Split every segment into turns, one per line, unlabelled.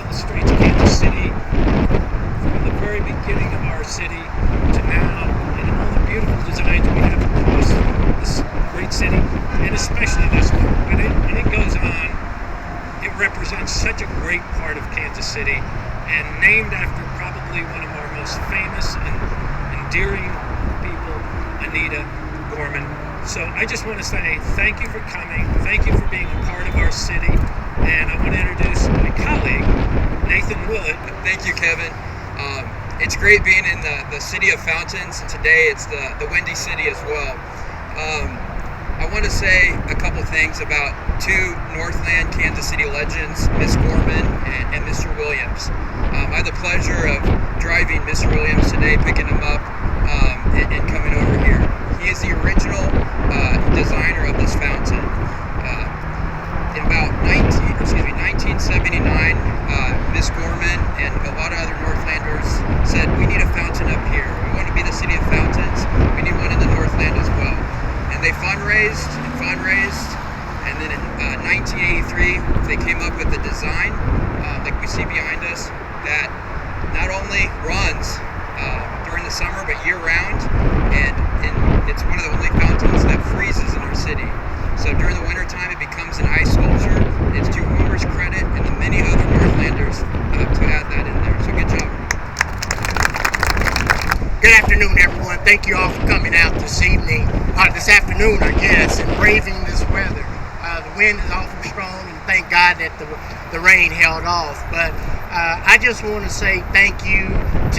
the streets of Kansas City from the very beginning of our city to now, and all the beautiful designs we have across this great city, and especially this one. When it goes on, it represents such a great part of Kansas City, and named after probably one of our most famous and endearing people, Anita Gorman. So I just want to say thank you for coming, thank you for being a part of our city, and I want to introduce my colleague, Nathan Willett.
Thank you, Kevin. It's great being in the city of fountains. Today it's the Windy City as well. I want to say a couple things about two Northland Kansas City legends, Miss Gorman and Mr. Williams. I had the pleasure of driving Mr. Williams today, picking him up and coming over here. He is the original designer of this fountain. In about 1979, Miss Gorman and a lot of other Northlanders said, we need a fountain up here. We want to be the city of fountains. We need one in the Northland as well. And they fundraised, and then in 1983, they came up with a design, like we see behind us, that not only runs during the summer, but year-round, and it's one of the only fountains that freezes in our city. So during the winter time, it becomes an ice sculpture. It's to Homer's credit and the many other Northlanders to add that in there. So good job.
Good afternoon, everyone. Thank you all for coming out this evening, this afternoon, I guess, and braving this weather. The wind is awful strong, and thank God that the rain held off. But I just want to say thank you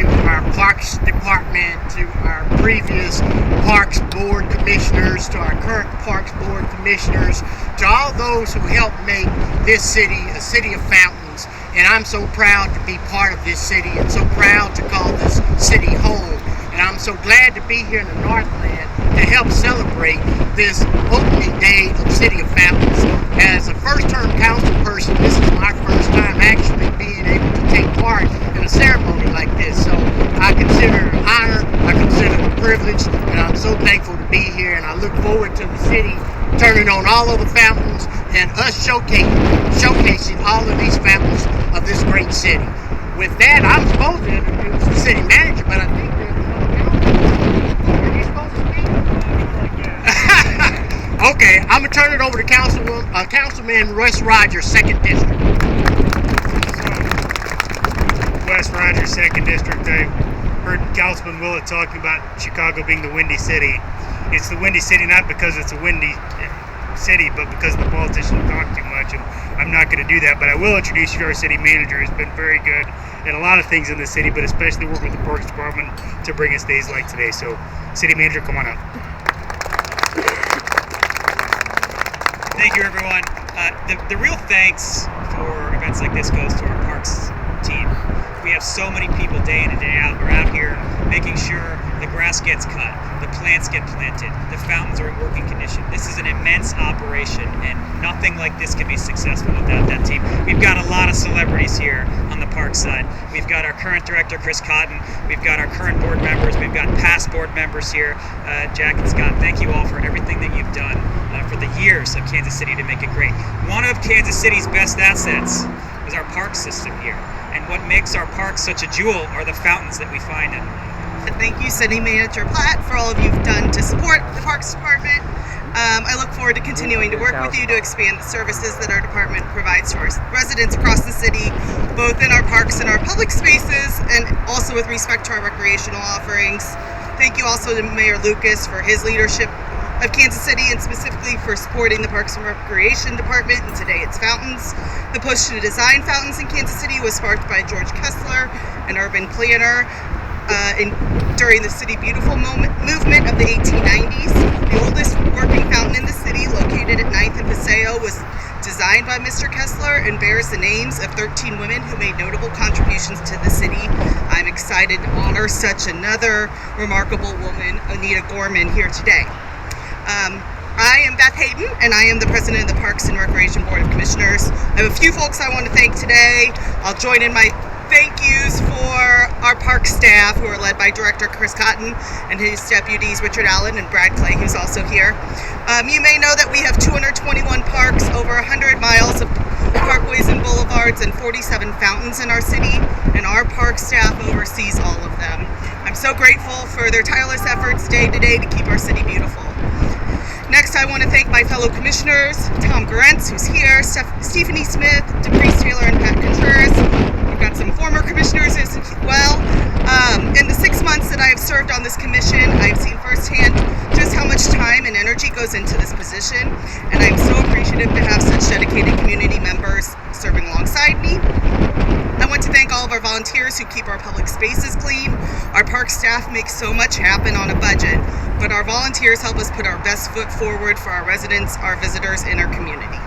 to our Parks Department, to our previous Parks Board Commissioners, to our current Parks Board Commissioners, to all those who helped make this city a city of fountains. And I'm so proud to be part of this city and so proud to call this city home. And I'm so glad to be here in the Northland to help celebrate this opening day of City of Fountains. As a first-term council person, this is my first time actually being able to take part in a ceremony like this. So I consider it an honor, I consider it a privilege, and I'm so thankful to be here. And I look forward to the city turning on all of the fountains and us showcasing all of these fountains of this great city. With that, I'm supposed to introduce the city manager, but I think there's another councilman. Are you supposed to speak? Okay, I'm going to turn it over to Councilman Wes Rogers, 2nd District.
Wes Rogers, 2nd District. I heard Councilman Willett talking about Chicago being the Windy City. It's the Windy City not because it's a windy city, but because the politicians talk too much, and I'm not going to do that. But I will introduce you to our city manager, who's been very good at a lot of things in the city, but especially working with the Parks Department to bring us days like today. So, city manager, come on up.
Thank you, everyone. The real thanks for events like this goes to our Parks team. We have so many people day in and day out are out here making sure the grass gets cut, the plants get planted, the fountains are in working condition. This is an immense operation, and nothing like this can be successful without that team. We've got a lot of celebrities here on the park side. We've got our current director, Chris Cotton. We've got our current board members. We've got past board members here, Jack and Scott. Thank you all for everything that you've done for the years of Kansas City to make it great. One of Kansas City's best assets is our park system here. And what makes our parks such a jewel are the fountains that we find in them.
Thank you, City Manager Platt, for all of you've done to support the Parks Department. I look forward to continuing to work with you to expand the services that our department provides to our residents across the city, both in our parks and our public spaces, and also with respect to our recreational offerings. Thank you also to Mayor Lucas for his leadership of Kansas City, and specifically for supporting the Parks and Recreation Department, and today it's fountains. The push to design fountains in Kansas City was sparked by George Kessler, an urban planner, during the City Beautiful movement of the 1890s. The oldest working fountain in the city, located at 9th and Paseo, was designed by Mr. Kessler and bears the names of 13 women who made notable contributions to the city. I'm excited to honor such another remarkable woman, Anita Gorman, here today. I am Beth Hayden, and I am the president of the Parks and Recreation Board of Commissioners. I have a few folks I want to thank today. I'll join in my thank yous for our park staff, who are led by Director Chris Cotton and his deputies Richard Allen and Brad Clay, who's also here. You may know that we have 221 parks, over 100 miles of parkways and boulevards, and 47 fountains in our city, and our park staff oversees all of them. I'm so grateful for their tireless efforts day to day to keep our city beautiful. Next, I want to thank my fellow commissioners, Tom Garentz, who's here, Stephanie Smith, DePriest Taylor, and Pat Contreras. We've got some former commissioners as well. In the 6 months that I have served on this commission, I've seen firsthand just how much time and energy goes into this position, and I'm so appreciative to have such dedicated community members serving alongside me. I want to thank all of our volunteers who keep our public spaces clean. Our park staff makes so much happen on a budget, but our volunteers help us put our best foot forward for our residents, our visitors, and our community.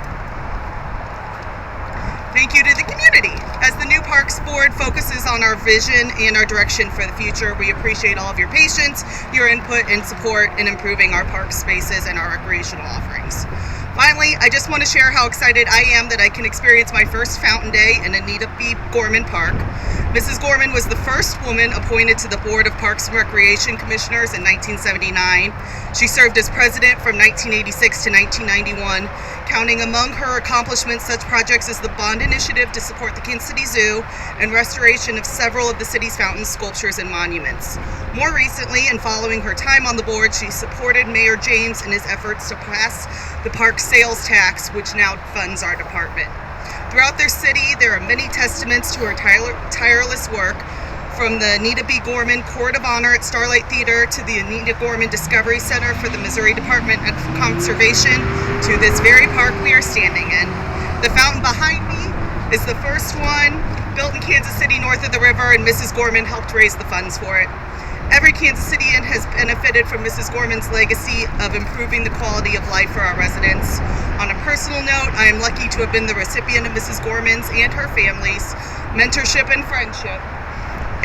Thank you to the community. As the new Parks Board focuses on our vision and our direction for the future, we appreciate all of your patience, your input, and support in improving our park spaces and our recreational offerings. Finally, I just want to share how excited I am that I can experience my first Fountain Day in Anita B. Gorman Park. Mrs. Gorman was the first woman appointed to the Board of Parks and Recreation Commissioners in 1979. She served as president from 1986 to 1991, counting among her accomplishments such projects as the bond initiative to support the Kansas City Zoo and restoration of several of the city's fountains, sculptures, and monuments. More recently, and following her time on the board, she supported Mayor James in his efforts to pass the park sales tax, which now funds our department. Throughout their city, there are many testaments to her tireless work, from the Anita B. Gorman Court of Honor at Starlight Theater to the Anita Gorman Discovery Center for the Missouri Department of Conservation to this very park we are standing in. The fountain behind me is the first one built in Kansas City north of the river, and Mrs. Gorman helped raise the funds for it. Every Kansas Citian has benefited from Mrs. Gorman's legacy of improving the quality of life for our residents. On a personal note, I am lucky to have been the recipient of Mrs. Gorman's and her family's mentorship and friendship.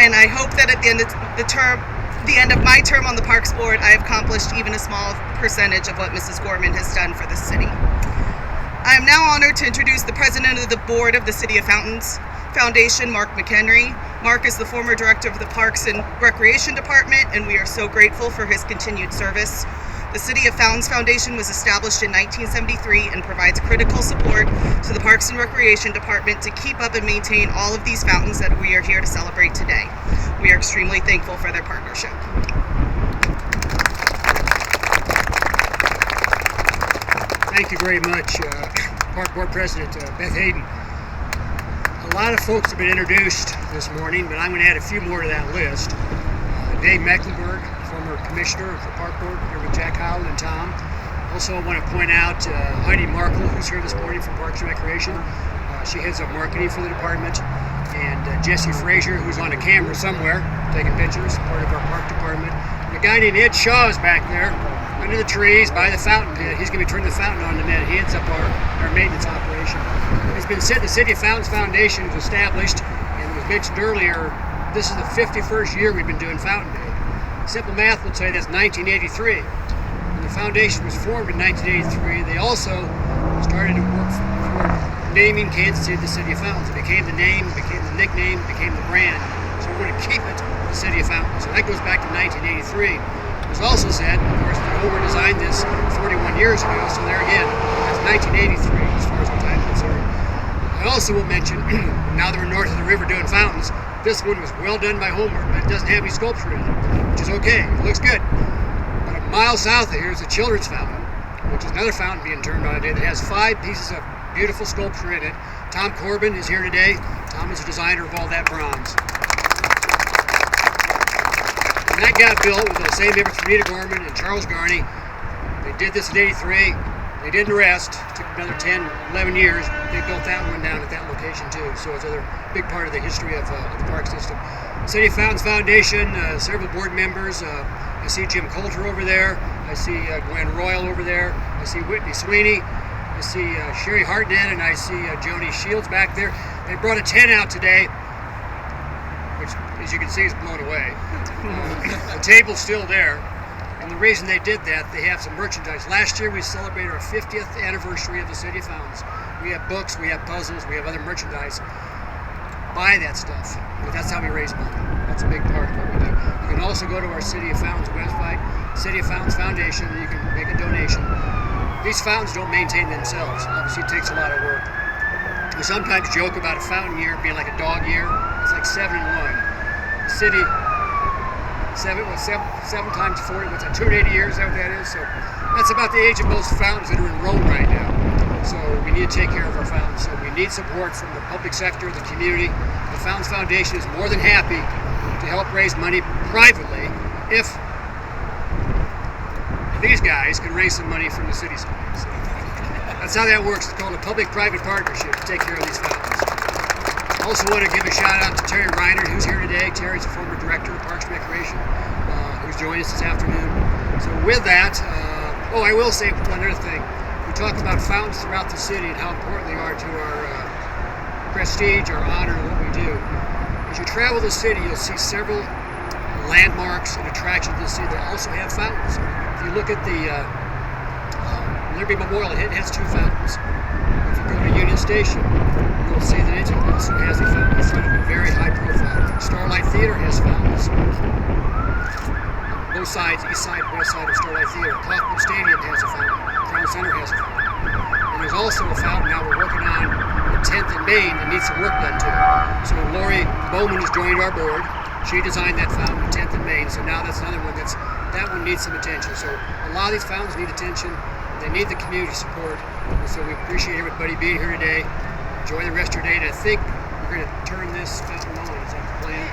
And I hope that at the end of my term on the Parks Board, I have accomplished even a small percentage of what Mrs. Gorman has done for the city. I am now honored to introduce the president of the board of the City of Fountains Foundation, Mark McHenry. Mark is the former director of the Parks and Recreation Department, and we are so grateful for his continued service. The City of Fountains Foundation was established in 1973 and provides critical support to the Parks and Recreation Department to keep up and maintain all of these fountains that we are here to celebrate today. We are extremely thankful for their partnership.
Thank you very much, Park Board President Beth Hayden. A lot of folks have been introduced this morning, but I'm going to add a few more to that list. Dave Mecklenburg, former commissioner of the Park Board, here with Jack Howell and Tom. Also, I want to point out Heidi Markle, who's here this morning from Parks and Recreation. She heads up marketing for the department. And Jesse Frazier, who's on a camera somewhere, taking pictures, part of our park department. And a guy named Ed Shaw is back there, under the trees, by the fountain pit. He's going to be turning the fountain on in a minute. He heads up our maintenance operation. It's been said the City of Fountains Foundation was established, and it was mentioned earlier, this is the 51st year we've been doing Fountain Day. Simple math will tell you that's 1983. When the foundation was formed in 1983, they also started to work for naming Kansas City the City of Fountains. It became the name, it became the nickname, it became the brand. So we're going to keep it the City of Fountains. So that goes back to 1983. It was also said, of course, that Homer designed this 41 years ago, so there again, that's 1983 as far as the time is concerned. I also will mention, now that we're north of the river doing fountains, this one was well done by Homer, but it doesn't have any sculpture in it, which is okay. It looks good. But a mile south of here is a children's fountain, which is another fountain being turned on today that has 5 pieces of beautiful sculpture in it. Tom Corbin is here today. Tom is the designer of all that bronze. And that got built with the same efforts from Anita Gorman and Charles Garney. They did this in '83. They didn't rest. It took another 10, 11 years. They built that one down at that location too. So it's another big part of the history of the park system. City of Fountains Foundation, several board members. I see Jim Coulter over there. I see Gwen Royal over there. I see Whitney Sweeney. I see Sherry Hartnett, and I see Joni Shields back there. They brought a tent out today, which, as you can see, is blown away. The table's still there. And the reason they did that, they have some merchandise. Last year we celebrated our 50th anniversary of the City of Fountains. We have books, we have puzzles, we have other merchandise. Buy that stuff. That's how we raise money. That's a big part of what we do. You can also go to our City of Fountains website, City of Fountains Foundation, and you can make a donation. These fountains don't maintain themselves. Obviously it takes a lot of work. We sometimes joke about a fountain year being like a dog year. It's like 7 and 1. The city, seven times 40, what's that, 280 years, is that what that is? So that's about the age of most fountains that are in Rome right now. So we need to take care of our fountains. So we need support from the public sector, the community. The Fountains Foundation is more than happy to help raise money privately if these guys can raise some money from the city side. So that's how that works. It's called a public-private partnership to take care of these fountains. I also want to give a shout out to Terry Reiner, who's here today. Terry's a former director of Parks and Recreation, who's joined us this afternoon. So with that, I will say one other thing. We talk about fountains throughout the city and how important they are to our prestige, our honor, and what we do. As you travel the city, you'll see several landmarks and attractions in the city that also have fountains. If you look at the Liberty Memorial, it has 2 fountains. If you go to Union Station, you'll see that it also has a fountain. It's very high profile. Starlight Theater has fountains. Both sides, east side, west side of Starlight Theater. Kauffman Stadium has a fountain. Crown Center has a fountain. And there's also a fountain now we're working on the 10th and Main that needs some work done to it. So Lori Bowman has joined our board. She designed that fountain, the 10th and Main. So now that's another one that one needs some attention. So a lot of these fountains need attention. They need the community support. And so we appreciate everybody being here today. Enjoy the rest of your day. And I think we're going to turn this fountain on. Is that the plan?